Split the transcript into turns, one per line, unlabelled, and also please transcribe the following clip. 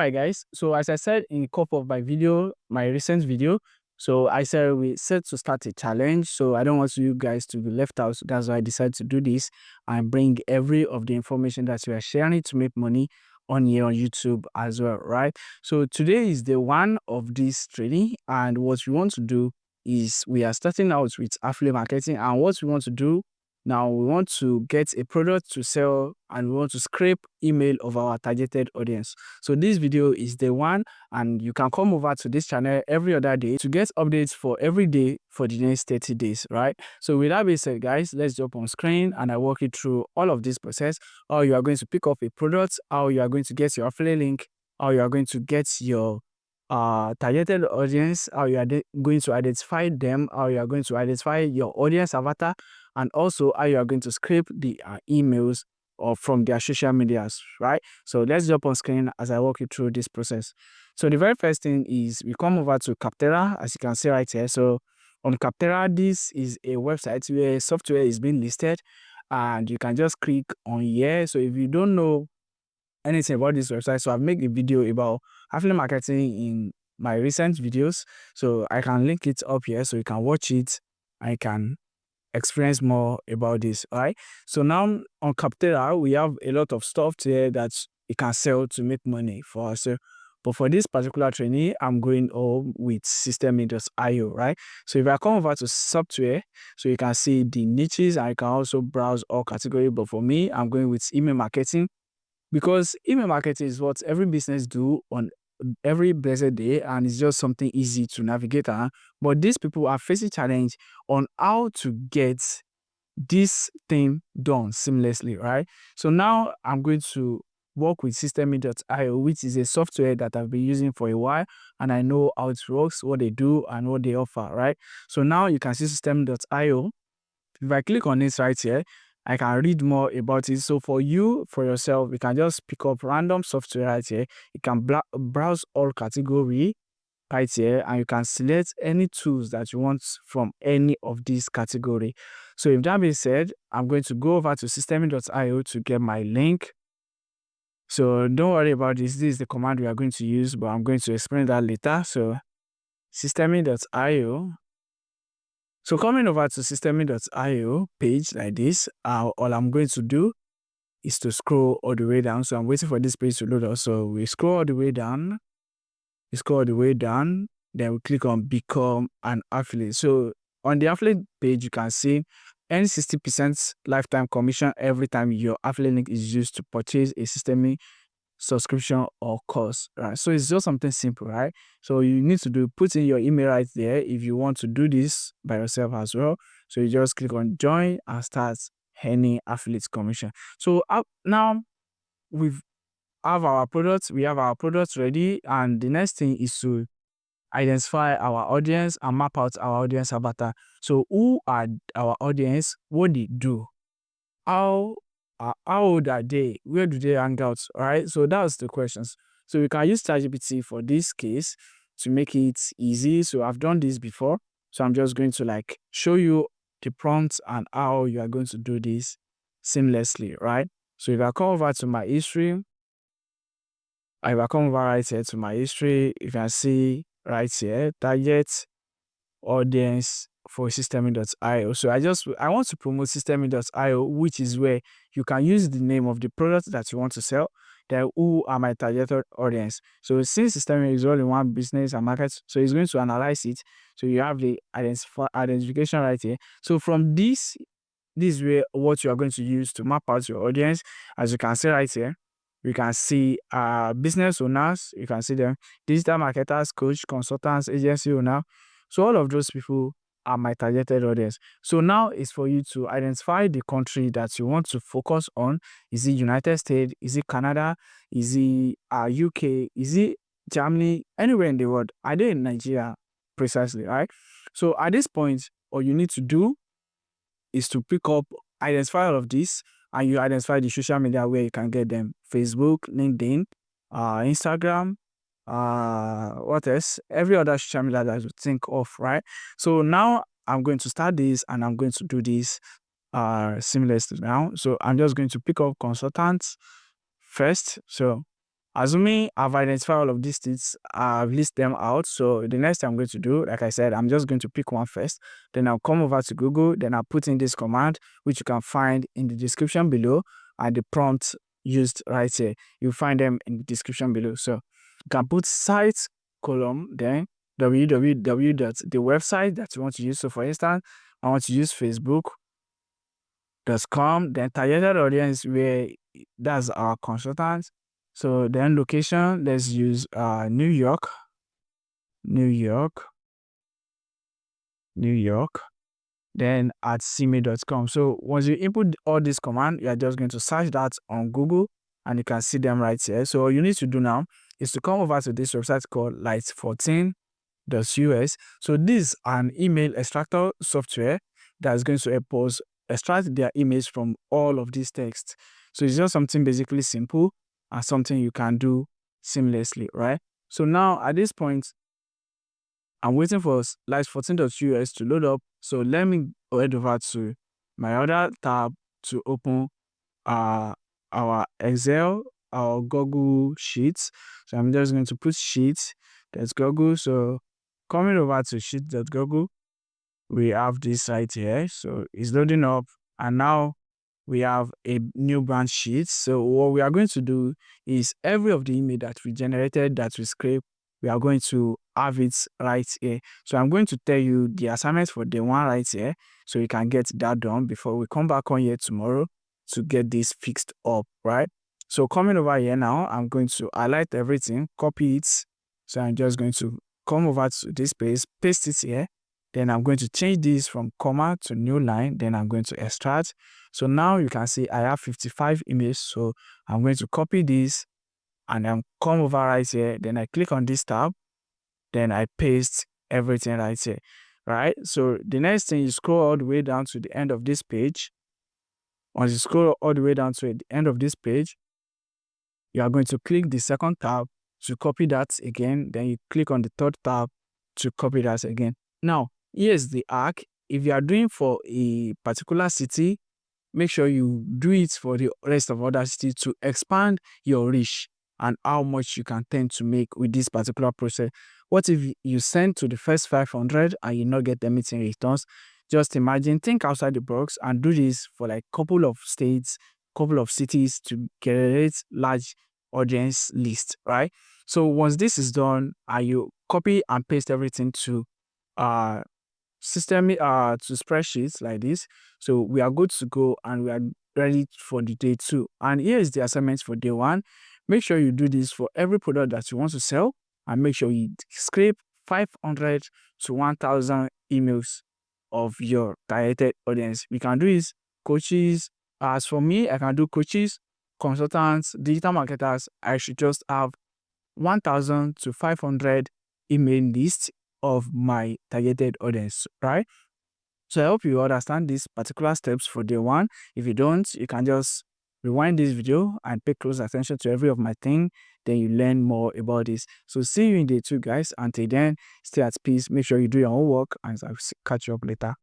right, guys. So as I said in a couple of my recent video, so I said we set to start a challenge. So I don't want you guys to be left out. So that's why I decided to do this and bring every of the information that we are sharing to make money on here on YouTube as well, right? So today is the one of this training, and what we want to do is we are starting out with affiliate marketing, and what we want to do now, we want to get a product to sell and we want to scrape email of our targeted audience. So this video is the one, and you can come over to this channel every other day to get updates for every day for the next 30 days, right? So with that being said, guys, let's jump on screen and I walk you through all of this process, how you are going to pick up a product, how you are going to get your affiliate link, how you are going to get your targeted audience, how you are going to identify them, how you are going to identify your audience avatar, and also how you are going to scrape the emails or from their social medias, right? So let's jump on screen as I walk you through this process. So the very first thing is we come over to Capterra, as you can see right here. So on Capterra, this is a website where software is being listed, and you can just click on here. So if you don't know anything about this website, so I've made a video about affiliate marketing in my recent videos, so I can link it up here so you can watch it. I can experience more about this. All right, so now on Capterra we have a lot of stuff here that you can sell to make money for us. But for this particular training, I'm going home with system.io, right? So if I come over to software, so you can see the niches, and I can also browse all categories. But for me, I'm going with email marketing, because email marketing is what every business do on every blessed day, and it's just something easy to navigate. But these people are facing challenge on how to get this thing done seamlessly, right? So now I'm going to work with system.io, which is a software that I've been using for a while, and I know how it works, what they do, and what they offer, right? So now you can see system.io. If I click on this right here, I can read more about it. So for yourself, you can just pick up random software right here. You can browse all category right here, and you can select any tools that you want from any of these category. So if that being said, I'm going to go over to system.io to get my link. So don't worry about this. This is the command we are going to use, but I'm going to explain that later. So system.io. So coming over to system.io page like this, all I'm going to do is to scroll all the way down. So I'm waiting for this page to load up. So we scroll all the way down. Then we click on become an affiliate. So on the affiliate page, you can see earn 60% lifetime commission every time your affiliate link is used to purchase a system subscription or course, right? So it's just something simple, right? So you need to put in your email right there if you want to do this by yourself as well. So you just click on join and start any affiliate commission. So now we have our products ready, and the next thing is to identify our audience and map out our audience avatar. So who are our audience? What they do? How old are they? Where do they hang out? All right, so that's the questions. So we can use ChatGPT for this case to make it easy. So I've done this before, so I'm just going to show you the prompts and how you are going to do this seamlessly, right? So if I come over to my history, you can see right here target audience for system.io. So I want to promote system.io, which is where you can use the name of the product that you want to sell. Then who are my targeted audience? So since system is all in one business and market, so it's going to analyze it. So you have the identification right here. So from this is where what you are going to use to map out your audience. As you can see right here, you can see business owners, you can see them, digital marketers, coach, consultants, agency owner. So all of those people are my targeted audience. So now it's for you to identify the country that you want to focus on. Is it United States? Is it Canada? Is it UK? Is it Germany? Anywhere in the world? Are they in Nigeria precisely, right? So at this point, all you need to do is to identify all of this, and you identify the social media where you can get them: Facebook, LinkedIn, Instagram, what else? Every other social media that you think of, right? So now I'm going to start this, and I'm going to do this seamlessly now. So I'm just going to pick up consultants first. So Assuming I've identified all of these things, I've listed them out. So the next thing I'm going to do, like I said, I'm just going to pick one first. Then I'll come over to Google. Then I'll put in this command, which you can find in the description below, and the prompt used right here. You'll find them in the description below. So you can put site column, then www. The website that you want to use. So for instance, I want to use facebook.com, then targeted audience where that's our consultants. So then location, let's use New York, New York, New York, then at cmail.com. So once you input all this command, you are just going to search that on Google and you can see them right here. So all you need to do now is to come over to this website called light14.us. So this is an email extractor software that's going to help us extract their image from all of these texts. So it's just something basically simple and something you can do seamlessly, right? So now at this point, I'm waiting for light14.us to load up. So let me head over to my other tab to open our Excel, our Google Sheets. So I'm just going to put Sheets, that's Google. So coming over to sheet.google, we have this right here. So it's loading up, and now we have a new branch sheet. So what we are going to do is every of the image that we generated, that we scraped, we are going to have it right here. So I'm going to tell you the assignment for the one right here, so you can get that done before we come back on here tomorrow to get this fixed up, right? So coming over here now, I'm going to highlight everything, copy it. So I'm just going to come over to this page, paste it here. Then I'm going to change this from comma to new line. Then I'm going to extract. So now you can see I have 55 images. So I'm going to copy this and then come over right here. Then I click on this tab. Then I paste everything right here, right? So the next thing, you scroll all the way down to the end of this page. Once you scroll all the way down to the end of this page, you are going to click the second tab to copy that again. Then you click on the third tab to copy that again. Now, here's the hack. If you are doing for a particular city, make sure you do it for the rest of other cities to expand your reach and how much you can tend to make with this particular process. What if you send to the first 500 and you not get anything in returns? Just imagine, think outside the box and do this for like couple of states, couple of cities to generate large audience list, right? So once this is done, you copy and paste everything to system to spreadsheets like this. So we are good to go and we are ready for the day 2. And here is the assignment for day 1. Make sure you do this for every product that you want to sell, and make sure you scrape 500 to 1000 emails of your targeted audience. We can do this coaches. As for me, I can do coaches, consultants, digital marketers. I should just have 1000 to 500 email list of my targeted audience, right? So I hope you understand these particular steps for day 1. If you don't, you can just rewind this video and pay close attention to every of my thing. Then you learn more about this. So see you in day 2, guys. Until then, stay at peace. Make sure you do your homework, and I'll catch you up later.